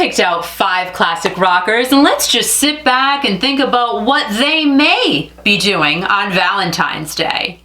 picked out 5 classic rockers, and let's just sit back and think about what they may be doing on Valentine's Day.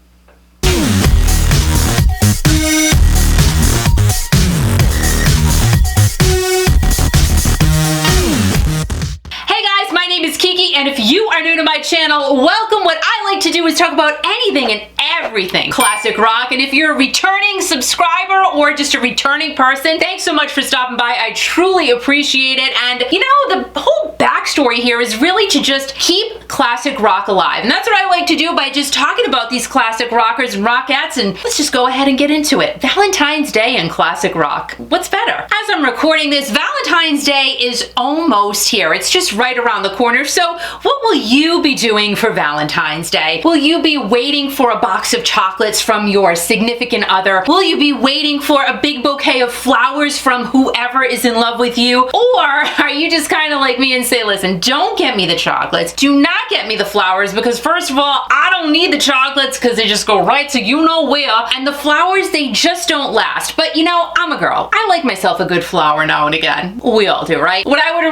My name is Kiki, and if you are new to my channel, welcome. What I like to do is talk about anything and everything classic rock, and if you're a returning subscriber or just a returning person, thanks so much for stopping by. I truly appreciate it. And you know, the whole backstory here is really to just keep classic rock alive, and that's what I like to do by just talking about these classic rockers and rockettes. And let's just go ahead and get into it. Valentine's Day and classic rock, what's better? As I'm recording this, Valentine's Day is almost here. It's just right around the corner. So what will you be doing for Valentine's Day? Will you be waiting for a box of chocolates from your significant other? Will you be waiting for a big bouquet of flowers from whoever is in love with you? Or are you just kind of like me and say, listen, don't get me the chocolates, do not get me the flowers, because first of all, I don't need the chocolates because they just go right to you know where, and the flowers, they just don't last. But you know, I'm a girl. I like myself a good flower now and again. We all do, right? What I would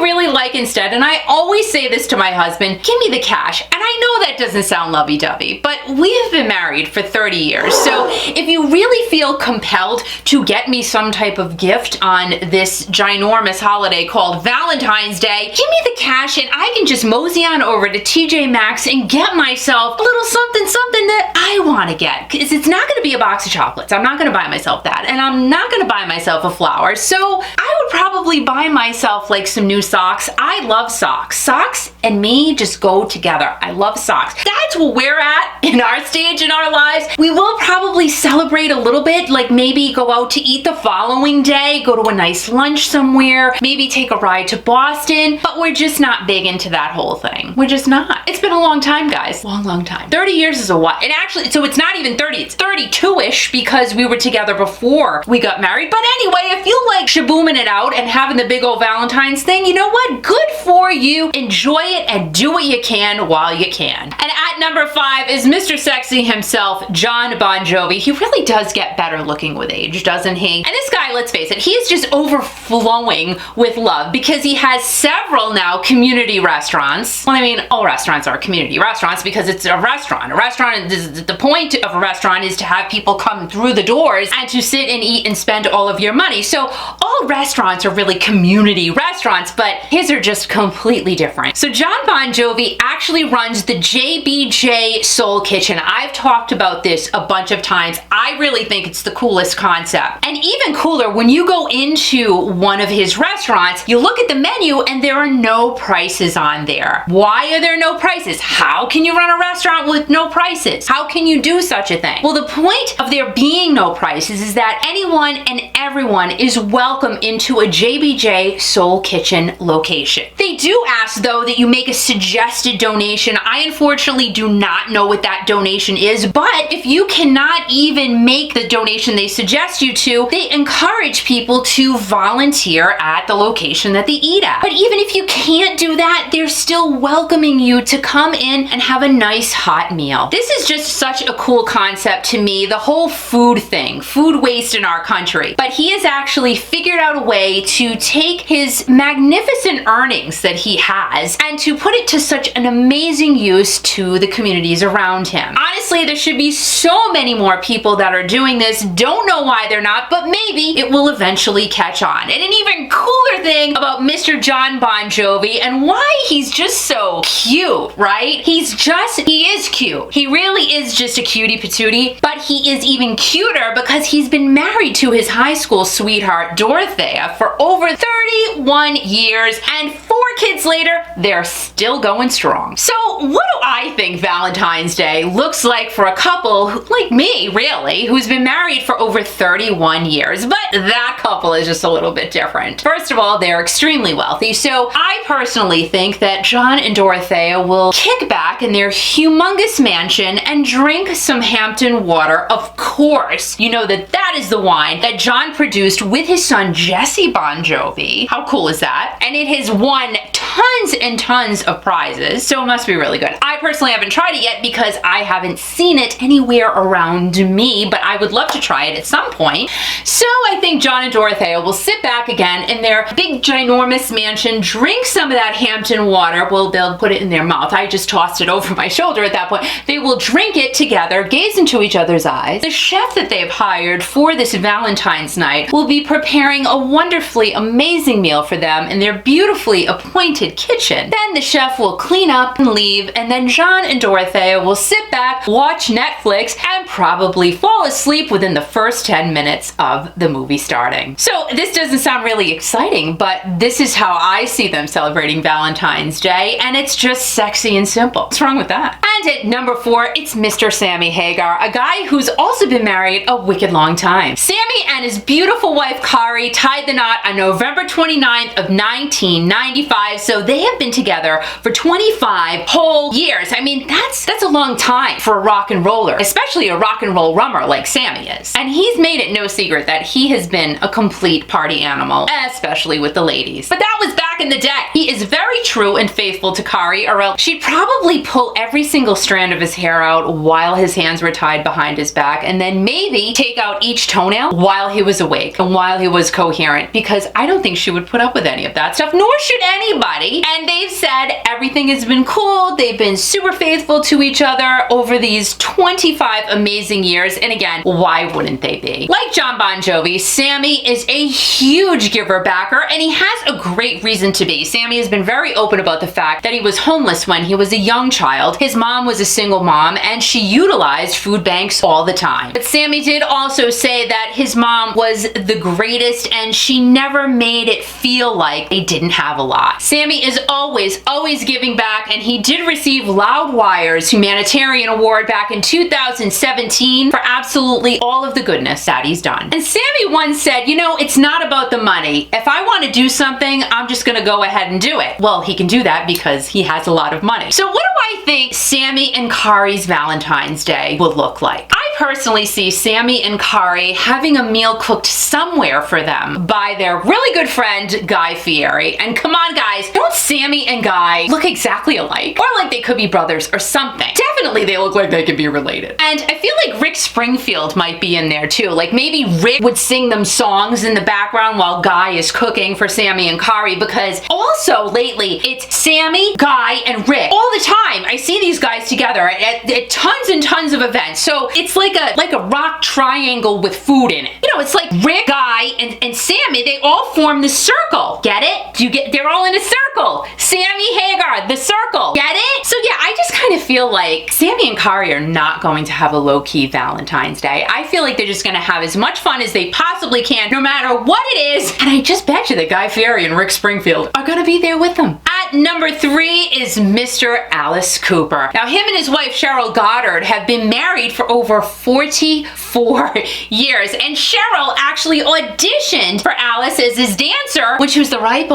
really like instead, and I always say this to my husband, give me the cash. And I know that doesn't sound lovey-dovey, but we have been married for 30 years. So if you really feel compelled to get me some type of gift on this ginormous holiday called Valentine's Day, give me the cash and I can just mosey on over to TJ Maxx and get myself a little something that I want to get. Because it's not going to be a box of chocolates. I'm not going to buy myself that. And I'm not going to buy myself a flower. So I would probably buy myself like some new socks. I love socks. Socks and me just go together. I love socks. That's where we're at in our stage in our lives. We will probably celebrate a little bit, like maybe go out to eat the following day, go to a nice lunch somewhere, maybe take a ride to Boston, but we're just not big into that whole thing. We're just not. It's been a long time, guys. Long time. 30 years is a what? And actually, so it's not even 30, it's 32-ish because we were together before we got married. But anyway, if you like shabooming it out and having the big old Valentine's thing, you know what? Good for you. Enjoy it and do what you can while you can. And at number 5 is Mr. Sexy himself, Jon Bon Jovi. He really does get better looking with age, doesn't he? And this guy, let's face it, he is just overflowing with love because he has several now community restaurants. Well, I mean, all restaurants are community restaurants because it's a restaurant. A restaurant, the point of a restaurant is to have people come through the doors and to sit and eat and spend all of your money. So all restaurants are really community restaurants, but his are just completely different. So Jon Bon Jovi actually runs the JBJ Soul Kitchen. I've talked about this a bunch of times. I really think it's the coolest concept. And even cooler, when you go into one of his restaurants, you look at the menu and there are no prices on there. Why are there no prices? How can you run a restaurant with no prices? How can you do such a thing? Well, the point of there being no prices is that anyone and everyone is welcome into a JBJ Soul Kitchen location. They do ask, though, that you make a suggested donation. I unfortunately do not know what that donation is, but if you cannot even make the donation they suggest you to, they encourage people to volunteer at the location that they eat at. But even if you can't do that, they're still welcoming you to come in and have a nice hot meal. This is just such a cool concept to me, the whole food thing, food waste in our country. But he has actually figured out a way to take his magnificent earnings that he has and to put it to such an amazing use to the communities around him. Honestly, there should be so many more people that are doing this. Don't know why they're not, but maybe it will eventually catch on. And an even cooler thing about Mr. Jon Bon Jovi and why he's just so cute, right? He is cute. He really is just a cutie patootie, but he is even cuter because he's been married to his high school sweetheart, Dorothea, for over 31 years, and 4 kids later, they're still going strong. So what do I think Valentine's Day looks like for a couple like me, really, who's been married for over 31 years? But that couple is just a little bit different. First of all, they're extremely wealthy, so I personally think that Jon and Dorothea will kick back in their humongous mansion and drink some Hampton water. Of course, you know that is the wine that Jon produced with his son Jesse Bon Jovi. How cool is that? And it has won tons and tons of prizes, so it must be really good. I personally haven't tried it yet because I haven't seen it anywhere around me, but I would love to try it at some point. So I think Jon and Dorothea will sit back again in their big ginormous mansion, drink some of that Hampton water. Well, they'll put it in their mouth. I just tossed it over my shoulder at that point. They will drink it together, gaze into each other's eyes. The chef that they've hired for this Valentine's night will be preparing a wonderfully amazing meal for them in their beautifully appointed kitchen. Then the chef will clean up and leave, and then Jon and Dorothea will sit back, watch Netflix, and probably fall asleep within the first 10 minutes of the movie starting. So this doesn't sound really exciting, but this is how I see them celebrating Valentine's Day, and it's just sexy and simple. What's wrong with that? And at number 4, it's Mr. Sammy Hagar, a guy who's also been married a wicked long time. Sammy and his beautiful wife Carrie tied the knot on November 29th of 1995, so they have been together for 25 whole years. I mean, that's a long time for a rock and roller, especially a rock and roll rummer like Sammy is. And he's made it no secret that he has been a complete party animal, especially with the ladies. But that was back in the day. He is very true and faithful to Carrie, or else she'd probably pull every single strand of his hair out while his hands were tied behind his back, and then maybe take out each toenail while he was awake and while he was coherent, because I don't think she would put up with any of that stuff, nor should anybody. And they've said everything has been cool. They've been super faithful to each other over these 25 amazing years, and again, why wouldn't they be? Like Jon Bon Jovi, Sammy is a huge giver backer, and he has a great reason to be. Sammy has been very open about the fact that he was homeless when he was a young child. His mom was a single mom, and she utilized food banks all the time. But Sammy did also say that his mom was the greatest, and she never made it feel like they didn't have a lot. Sammy is always giving back, and he did receive Loudwire's Humanitarian Award back in 2017 for absolutely all of the goodness that he's done. And Sammy once said, you know, it's not about the money. If I want to do something, I'm just gonna go ahead and do it. Well, he can do that because he has a lot of money. So what do I think Sammy and Carrie's Valentine's Day will look like? I personally see Sammy and Carrie having a meal cooked somewhere for them by their really good friend Guy Fieri. And come on guys, don't Sammy and Guy look exactly alike? Or like they could be brothers or something. Definitely they look like they could be related. And I feel like Rick Springfield might be in there too. Like maybe Rick would sing them songs in the background while Guy is cooking for Sammy and Carrie, because also lately it's Sammy, Guy, and Rick all the time. I see these guys together at tons and tons of events. So it's like a rock triangle with food in it. You know, it's like Rick, Guy, and Sammy, they all form the circle. Get it? They're all in a circle. Sammy Hagar, the circle. Get it? So yeah, I just kind of feel like Sammy and Carrie are not going to have a low-key Valentine's Day. I feel like they're just going to have as much fun as they possibly can, no matter what it is. And I just bet you that Guy Fieri and Rick Springfield are going to be there with them. At number 3 is Mr. Alice Cooper. Now, him and his wife Cheryl Goddard have been married for over 44 years, and Cheryl actually auditioned for Alice as his dancer, which was the ripe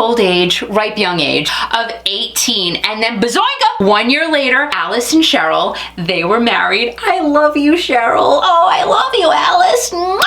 young age of 18. And then bazoinka, 1 year later, Alice and Cheryl, they were married. I love you, Cheryl. Oh, I love you, Alice. Mwah!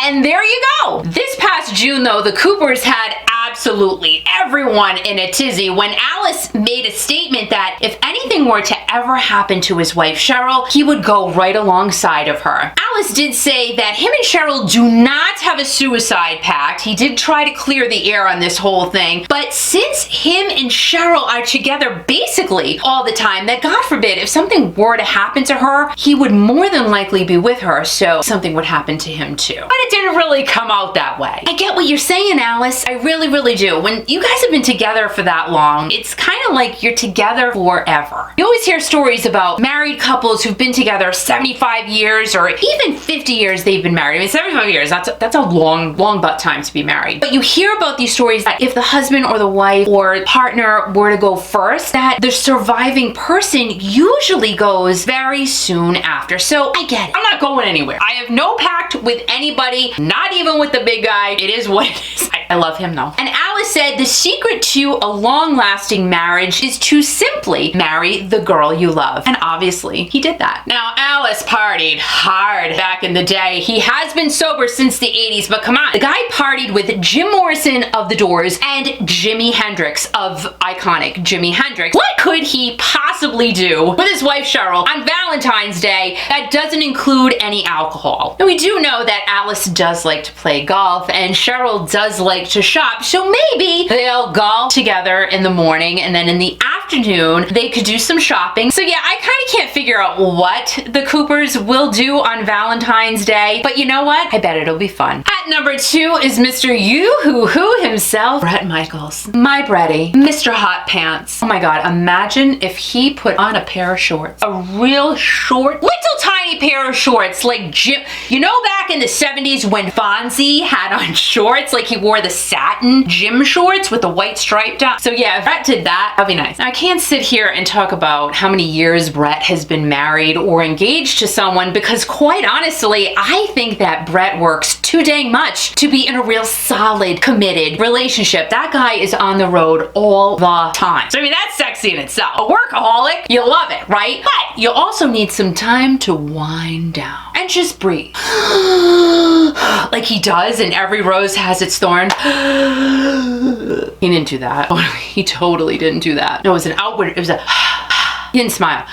And there you go. This past June, though, the Coopers had absolutely everyone in a tizzy when Alice made a statement that if anything were to ever happen to his wife Cheryl, he would go right alongside of her. Alice did say that him and Cheryl do not have a suicide pact. He did try to clear the air on this whole thing, but since him and Cheryl are together basically all the time, that God forbid if something were to happen to her, he would more than likely be with her, so something would happen to him too. But it didn't really come out that way. I get what you're saying, Alice. I really do. When you guys have been together for that long, it's kind of like you're together forever. You always hear stories about married couples who've been together 75 years or even 50 years they've been married. I mean, 75 years, that's a long butt time to be married. But you hear about these stories that if the husband or the wife or partner were to go first, that the surviving person usually goes very soon after. So I get it. I'm not going anywhere. I have no pact with anybody, not even with the big guy. It is what it is. I love him though. And Alice Alice said the secret to a long-lasting marriage is to simply marry the girl you love. And obviously, he did that. Now, Alice partied hard back in the day. He has been sober since the 80s, but come on. The guy partied with Jim Morrison of The Doors and Jimi Hendrix of iconic Jimi Hendrix. What could he possibly do with his wife Cheryl on Valentine's Day that doesn't include any alcohol? And we do know that Alice does like to play golf and Cheryl does like to shop, so maybe they'll golf together in the morning and then in the afternoon they could do some shopping. So yeah, I kind of can't figure out what the Coopers will do on Valentine's Day, but you know what? I bet it'll be fun. At number 2 is Mr. You-Hoo-Hoo himself, Bret Michaels. My Bretty, Mr. Hot Pants. Oh my God, imagine if he put on a pair of shorts. A real short, little tiny pair of shorts like Jim. You know back in the 70s when Fonzie had on shorts, like he wore the satin gym shorts with the white stripe down? So yeah, if Bret did that, that'd be nice. Now, I can't sit here and talk about how many years Bret has been married or engaged to someone because quite honestly, I think that Bret works too dang much to be in a real solid, committed relationship. That guy is on the road all the time. So I mean, that's sexy in itself. A workaholic, you love it, right? But you also need some time to wind down and just breathe. Like he does in Every Rose Has Its Thorn. He didn't do that. Oh, he totally didn't do that. No, it was an outward, it was a, he didn't smile.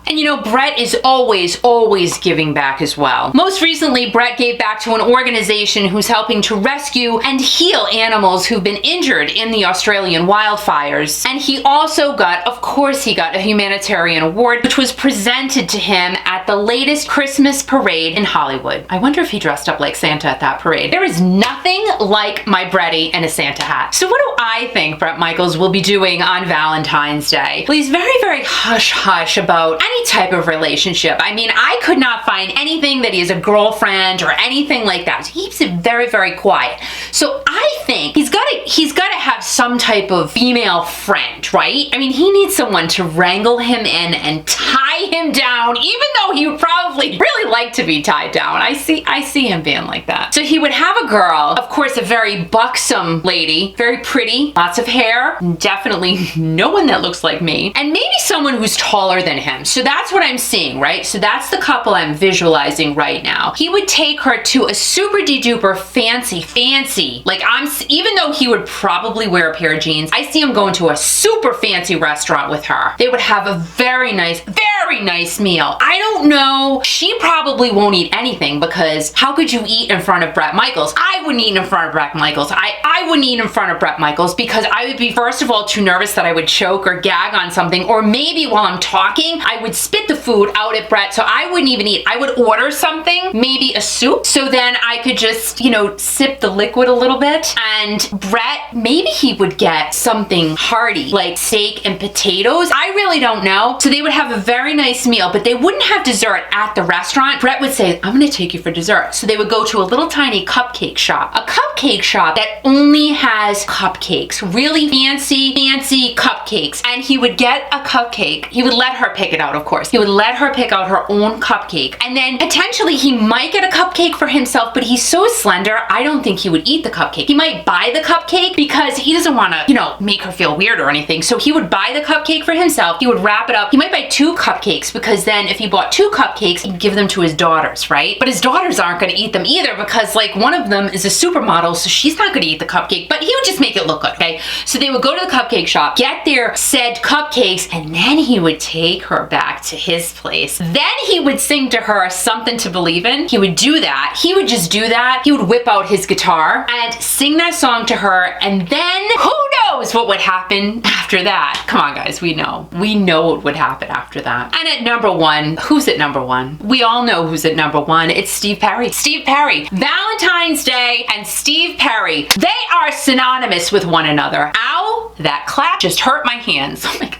And you know, Bret is always giving back as well. Most recently, Bret gave back to an organization who's helping to rescue and heal animals who've been injured in the Australian wildfires. And he also got, of course, he got a humanitarian award, which was presented to him at the latest Christmas parade in Hollywood. I wonder if he dressed up like Santa at that parade. There is nothing like my Bretty and a Santa hat. So what do I think Bret Michaels will be doing on Valentine's Day? Well, he's very hush-hush about any type of relationship. I mean, I could not find anything that he has a girlfriend or anything like that. He keeps it very quiet. So I think he's got to have some type of female friend, right? I mean, he needs someone to wrangle him in and tie him down, even though he would probably really like to be tied down. I see him being like that. So he would have a girl, of course, a very buxom lady, very pretty, lots of hair, definitely no one that looks like me, and maybe someone who's taller than him. So that's what I'm seeing, right? So that's the couple I'm visualizing right now. He would take her to a super de-duper fancy, like even though he would probably wear a pair of jeans, I see him going to a super fancy restaurant with her. They would have a very nice meal. I don't know, she probably won't eat anything because how could you eat in front of Bret Michaels? I wouldn't eat in front of Bret Michaels. I wouldn't eat in front of Bret Michaels because I would be, first of all, too nervous that I would choke or gag on something, or maybe while I'm talking, I would spit the food out at Bret, so I wouldn't even eat. I would order something, maybe a soup, so then I could just, you know, sip the liquid a little bit, and Bret, maybe he would get something hearty, like steak and potatoes. I really don't know. So they would have a very nice meal, but they wouldn't have dessert at the restaurant. Bret would say, I'm gonna take you for dessert. So they would go to a little tiny cupcake shop. A cupcake shop that only has cupcakes, really fancy cupcakes. And he would get a cupcake. He would let her pick it out, of course. He would let her pick out her own cupcake. And then potentially he might get a cupcake for himself, but he's so slender, I don't think he would eat the cupcake. He might buy the cupcake because he doesn't want to, you know, make her feel weird or anything. So he would buy the cupcake for himself. He would wrap it up. He might buy 2 cupcakes because then if he bought 2 cupcakes, he'd give them to his daughters, right? But his daughters aren't going to eat them either because like one of them is a supermodel, so she's not going to eat the cupcake, but he would just make it look good, okay? So they would go to the cupcake shop, get their said cupcakes, and then he would take her back to his place. Then he would sing to her Something to Believe In. He would do that. He would just do that. He would whip out his guitar and sing that song to her, and then who knows what would happen after that? Come on, guys, we know. We know what would happen after that. And at number 1, who's at number 1? We all know who's at number 1. It's Steve Perry. Steve Perry. Valentine's Day and Steve Perry. They are synonymous with one another. Ow, that clap just hurt my hands. Oh my God.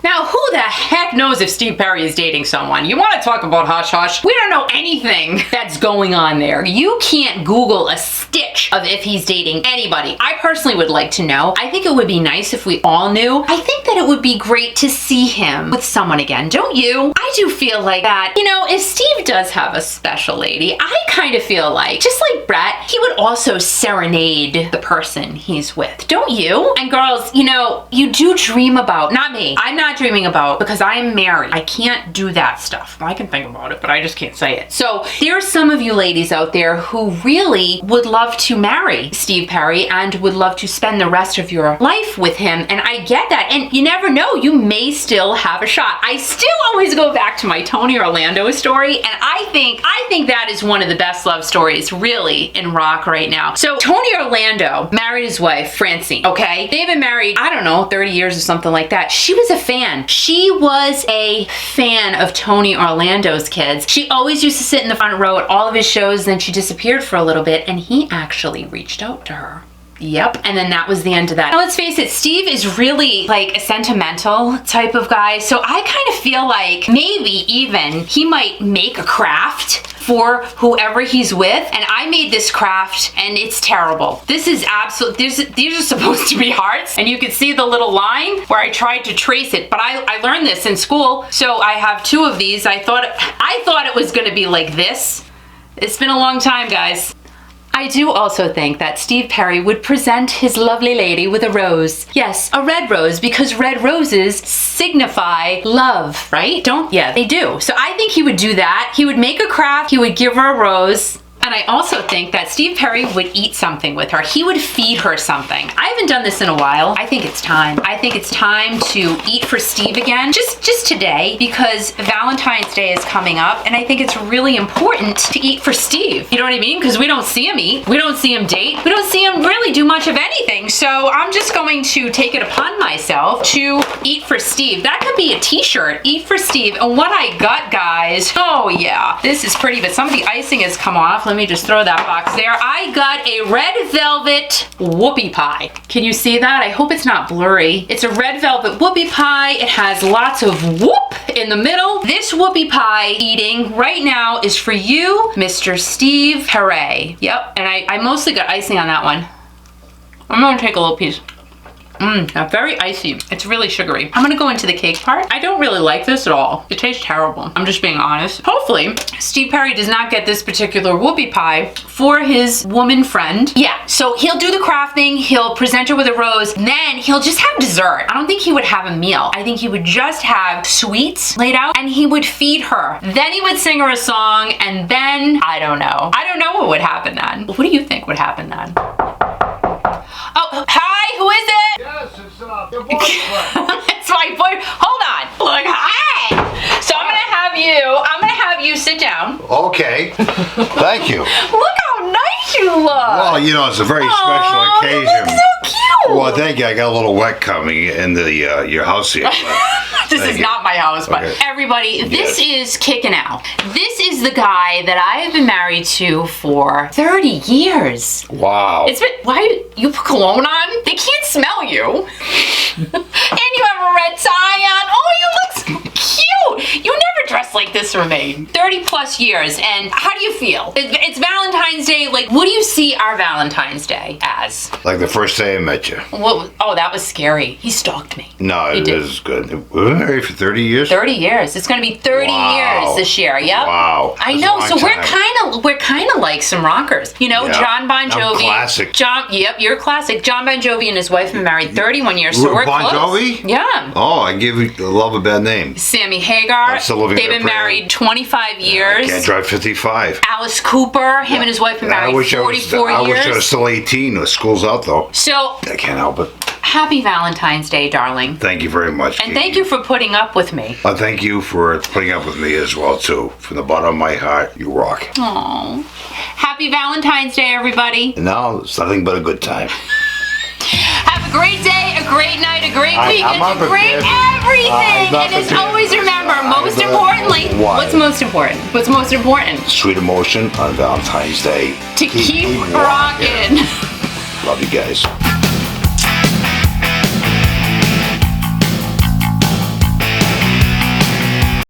Now, who the heck knows if Steve Perry is dating someone? You want to talk about hush hush? We don't know anything that's going on there. You can't Google a stitch of if he's dating anybody. I personally would like to know. I think it would be nice if we all knew. I think that it would be great to see him with someone again, don't you? I I do feel like that, you know, if Steve does have a special lady, I kind of feel like, just like Bret, he would also serenade the person he's with. Don't you? And girls, you know, you do dream about, not me, I'm not dreaming about, because I'm married. I can't do that stuff. I can think about it, but I just can't say it. So there are some of you ladies out there who really would love to marry Steve Perry and would love to spend the rest of your life with him. And I get that. And you never know, you may still have a shot. I still always go back to my Tony Orlando story. And I think that is one of the best love stories really in rock right now. So Tony Orlando married his wife, Francine, okay? They've been married, I don't know, 30 years or something like that. She was a fan. She was a fan of Tony Orlando's kids. She always used to sit in the front row at all of his shows, then she disappeared for a little bit, and he actually reached out to her. Yep. And then that was the end of that. Now let's face it, Steve is really like a sentimental type of guy. So I kind of feel like maybe even he might make a craft for whoever he's with. And I made this craft and it's terrible. This is absolute, these are supposed to be hearts. And you can see the little line where I tried to trace it, but I learned this in school. So I have two of these. I thought it was gonna be like this. It's been a long time, guys. I do also think that Steve Perry would present his lovely lady with a rose. Yes, a red rose, because red roses signify love, right? Yeah, they do. So I think he would do that. He would make a craft, he would give her a rose. And I also think that Steve Perry would eat something with her. He would feed her something. I haven't done this in a while. I think it's time. I think it's time to eat for Steve again, just today, because Valentine's Day is coming up, and I think it's really important to eat for Steve. You know what I mean? Because we don't see him eat. We don't see him date. We don't see him really do much of anything. So I'm just going to take it upon myself to eat for Steve. That could be a t-shirt, eat for Steve. And what I got, guys, oh yeah, this is pretty, but some of the icing has come off. Let me just throw that box there. I got a red velvet whoopie pie. Can you see that? I hope it's not blurry. It's a red velvet whoopie pie. It has lots of whoop in the middle. This whoopie pie eating right now is for you, Mr. Steve Perry. Yep, and I mostly got icing on that one. I'm gonna take a little piece. Very icy. It's really sugary. I'm gonna go into the cake part. I don't really like this at all. It tastes terrible. I'm just being honest. Hopefully, Steve Perry does not get this particular whoopie pie for his woman friend. Yeah, so he'll do the crafting, he'll present her with a rose, then he'll just have dessert. I don't think he would have a meal. I think he would just have sweets laid out and he would feed her. Then he would sing her a song and then, I don't know. I don't know what would happen then. What do you think would happen then? Oh, hi, who is it? Yes, it's your boyfriend. It's my boy. Hold on. Look, hi. So I'm gonna have you sit down. Okay. Thank you. Look how nice you look. Well, you know, it's a very special occasion. You look so cute. Well, thank you. I got a little wet coming in the your house here. This is not my house, but everybody, this is kicking out. This is the guy that I have been married to for 30 years. Wow. It's been, why, you put cologne on? They can't smell you. And you have a red tie on. Oh, you look so cute. You never dressed like this for me. 30 plus years. And how do you feel? It's Valentine's Day. Like, what do you see our Valentine's Day as? Like the first day I met you. What? Oh, that was scary. He stalked me. No, it is good. We've been married for 30 years? 30 years. It's going to be 30 years this year. Yep. Wow. I know. So we're kind of like some rockers. You know, Jon Bon Jovi. I'm classic. Yep, you're classic. Jon Bon Jovi and his wife have been married 31 years. So we're Bon close. Jovi? Yeah. Oh, I give love a bad name. Sammy Hagar. I'm still living They've there been married 25 years. I can't drive 55. Alice Cooper, him and his wife have been married 44 years. I wish I was still 18. The school's out though. So I can't help it. Happy Valentine's Day, darling. Thank you very much. And thank you for putting up with me. Thank you for putting up with me as well too. From the bottom of my heart, you rock. Aww. Happy Valentine's Day, everybody. And now it's nothing but a good time. Have a great day, a great night, a great weekend, a great everything. And as always, remember, most importantly, what's most important? What's most important? Sweet emotion on Valentine's Day. To keep rocking. Love you guys.